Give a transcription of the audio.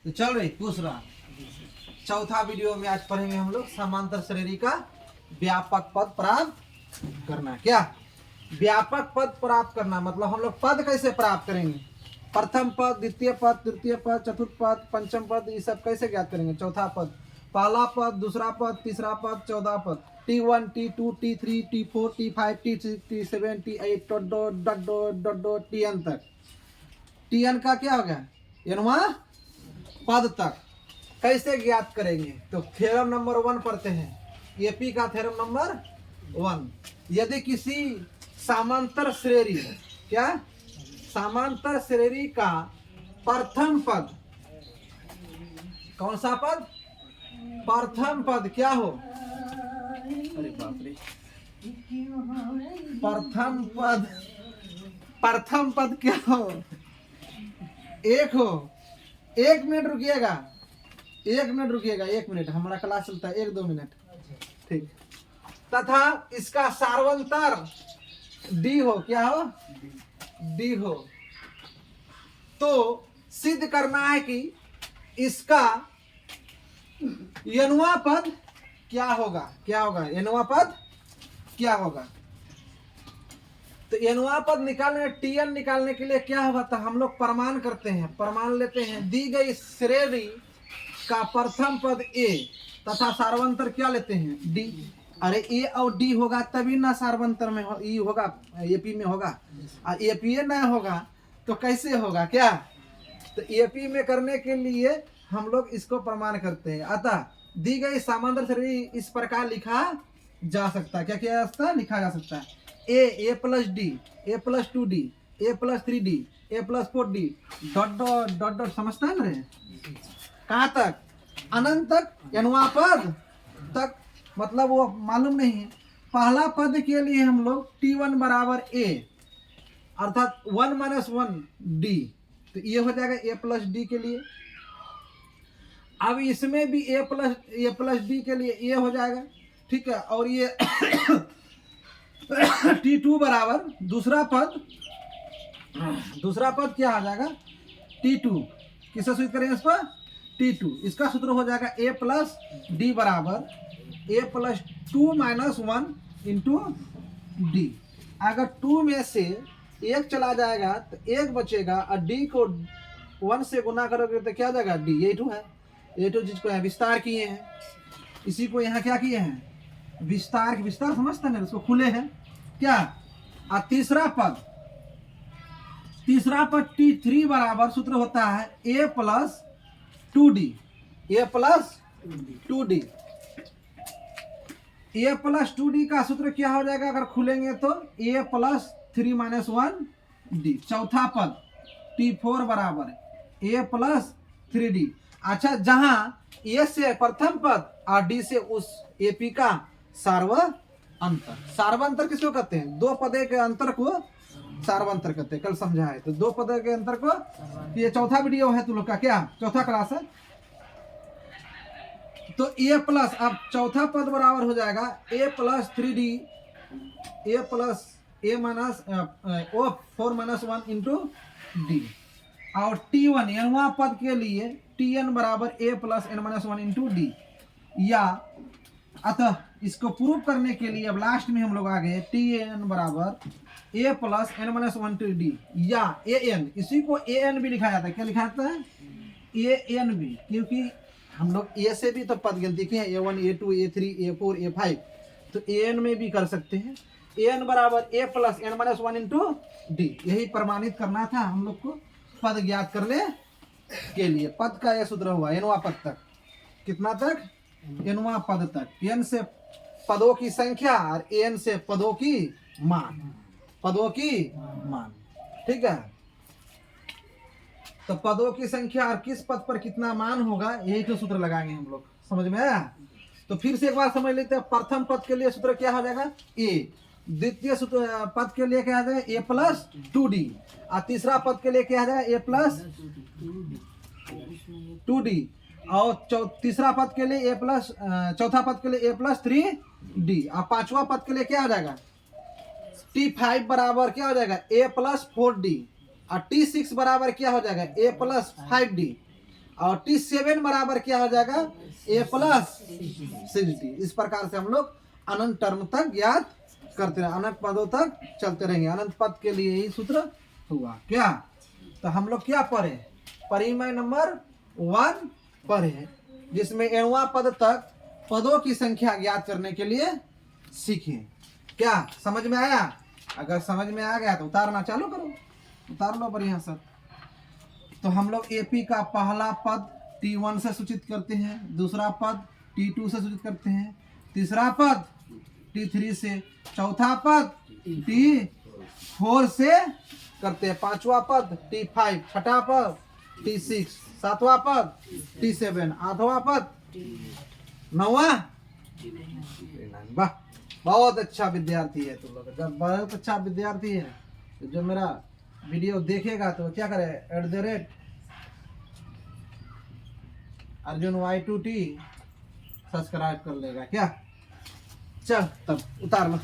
तो चल रही दूसरा चौथा वीडियो में आज पढ़ेंगे हम लोग समांतर श्रेणी का व्यापक पद प्राप्त करना। क्या व्यापक पद प्राप्त करना मतलब हम लोग पद कैसे प्राप्त करेंगे, प्रथम पद, द्वितीय पद, तृतीय पद, चतुर्थ पद, पंचम पद, ये सब कैसे ज्ञात करेंगे। चौथा पद, पहला पद, दूसरा पद, तीसरा पद, 14 पद, T1, T2, T3, T4, T5, T6, T7, T8 dot Tn तक। Tn का क्या हो गया, एनवा पद तक कैसे ज्ञात करेंगे। तो थ्योरम नंबर 1 पढ़ते हैं, एपी का थ्योरम नंबर 1। यदि किसी समांतर श्रेणी, क्या समांतर श्रेणी का प्रथम पद, कौन सा पद, प्रथम पद क्या हो, अरे बाप रे, प्रथम पद क्या हो, एक हो। 1 मिनट रुकिएगा, 1 मिनट रुकिएगा, 1 मिनट, हमारा क्लास चलता है 1-2 मिनट, ठीक। तथा इसका सार्वंतर डी हो, क्या हो, डी हो। तो सिद्ध करना है कि इसका यनुआ पद क्या होगा, क्या होगा, यनुआ पद क्या होगा। तो यनुआ पद निकालने, टीएन निकालने के लिए क्या होगा, तो हम लोग प्रमाण करते हैं, प्रमाण लेते हैं। दी गई श्रेणी का प्रथम पद ए तथा सार्वंतर क्या लेते हैं, डी। अरे ए और डी होगा तभी ना सार्वंतर में ई होगा, एपी में होगा। और एपी ना होगा तो कैसे होगा, क्या। तो एपी में करने के लिए हम लोग इसको प्रमाण करते हैं। अतः दी गई समांतर श्रेणी इस प्रकार लिखा जा सकता है, क्या किया जा सकता है, लिखा जा सकता है। ए प्लस डी, ए प्लस 2D, ए प्लस 3D, ए प्लस 4D डॉट समझता है ना रे, कहाँ तक, अनंत तक, यनुआ पद तक, मतलब वो मालूम नहीं है। पहला पद के लिए हम लोग T1 बराबर ए अर्थात 1 - 1D, तो ये हो जाएगा ए प्लस डी के लिए। अब इसमें भी ए प्लस डी के लिए ये हो जाएगा, ठीक है। और ये T2 बराबर दूसरा पद क्या आ जाएगा, T2, किससे सूचित करेंगे इस पर, T2। इसका सूत्र हो जाएगा ए प्लस डी बराबर ए प्लस 2 - 1 इंटू डी। अगर 2 में से 1 चला जाएगा तो 1 बचेगा, और डी को 1 से गुना करोगे तो क्या जाएगा, डी। ये 2 है, ये 2 जिसको है विस्तार किए हैं, इसी को यहाँ क्या किए हैं, विस्तार समझते हैं, उसको खुले हैं क्या। और तीसरा पद T3 बराबर सूत्र होता है ए प्लस 2D, ए प्लस 2D। ए प्लस 2D का सूत्र क्या हो जाएगा अगर खुलेंगे तो ए प्लस 3 - 1D। चौथा पद T4 बराबर ए प्लस 3D। अच्छा, जहां ए से प्रथम पद और डी से उस एपी का सार्वंतर किसको कहते हैं, 2 पदे के अंतर को सार्वंतर कहते हैं, कल समझा है। तो 2 पदे के अंतर को, ये चौथा वीडियो है तुम लोग का, क्या चौथा क्लास है। तो ए प्लस, अब चौथा पद बराबर हो जाएगा ए प्लस 3D, ए प्लस ए माइनस 4 - 1 इंटू डी। और T1 यनुआ पद के लिए Tn बराबर ए प्लस n - 1 इंटू डी। या अतः इसको प्रूव करने के लिए अब लास्ट में हम लोग आ गए, Tn बराबर ए प्लस n - 1 इंटू डी, या an, इसी को an भी लिखा जाता है। क्या लिखा जाता है, an भी, क्योंकि हम लोग ए से भी तो पद गिनती किए हैं, A1, A2, A3, A4, A5, तो an में भी कर सकते हैं। an बराबर ए प्लस n - 1 इंटू डी, यही प्रमाणित करना था हम लोग को पद ज्ञात करने के लिए। पद का यह सूत्र हुआ एनवा पद तक, कितना तक, एनवा पद तक। एन से पदों की संख्या और एन से पदों की मान, ठीक है। तो पदों की संख्या और किस पद पर कितना मान होगा, यही तो सूत्र लगाएंगे हम लोग, समझ में आया। तो फिर से एक बार समझ लेते हैं। प्रथम पद के लिए सूत्र क्या हो जाएगा, ए। द्वितीय पद के लिए क्या आ जाएगा, ए प्लस 2D। और तीसरा पद के लिए क्या आ जाएगा, ए प्लस 2D। और तीसरा पद के लिए चौथा पद के लिए ए प्लस 3D। और पांचवा पद के लिए क्या आ जाएगा, T5 बराबर क्या हो जाएगा, ए प्लस 4D। और T6 बराबर क्या हो जाएगा, ए प्लस 5D। और T7 बराबर क्या हो जाएगा A प्लस 6D। इस प्रकार से हम लोग अनंत टर्म तक याद करते रहे, अनंत पदों तक चलते रहेंगे। अनंत पद के लिए यही सूत्र हुआ क्या। तो हम लोग क्या पढ़े, परिमेय नंबर 1 पढ़े, जिसमें एनवा पद तक पदों की संख्या ज्ञात करने के लिए सीखे। क्या समझ में आया? अगर समझ में आ गया तो उतारना चालू करो, उतार लो बढ़िया सब। तो हम लोग एपी का पहला पद T1 से सूचित करते हैं, दूसरा पद T2 से सूचित करते हैं, तीसरा पद T3 से, चौथा पद T4 से करते हैं, पांचवा पद T5, छठा पद T6, सातवां पद T7, आठवां पद नौवां। वाह, बहुत अच्छा विद्यार्थी है तुम लोग। जब बहुत अच्छा विद्यार्थी है तो जो मेरा वीडियो देखेगा तो क्या करे, @अर्जुन Y2T सब्सक्राइब कर लेगा क्या। चल तब उतार लो।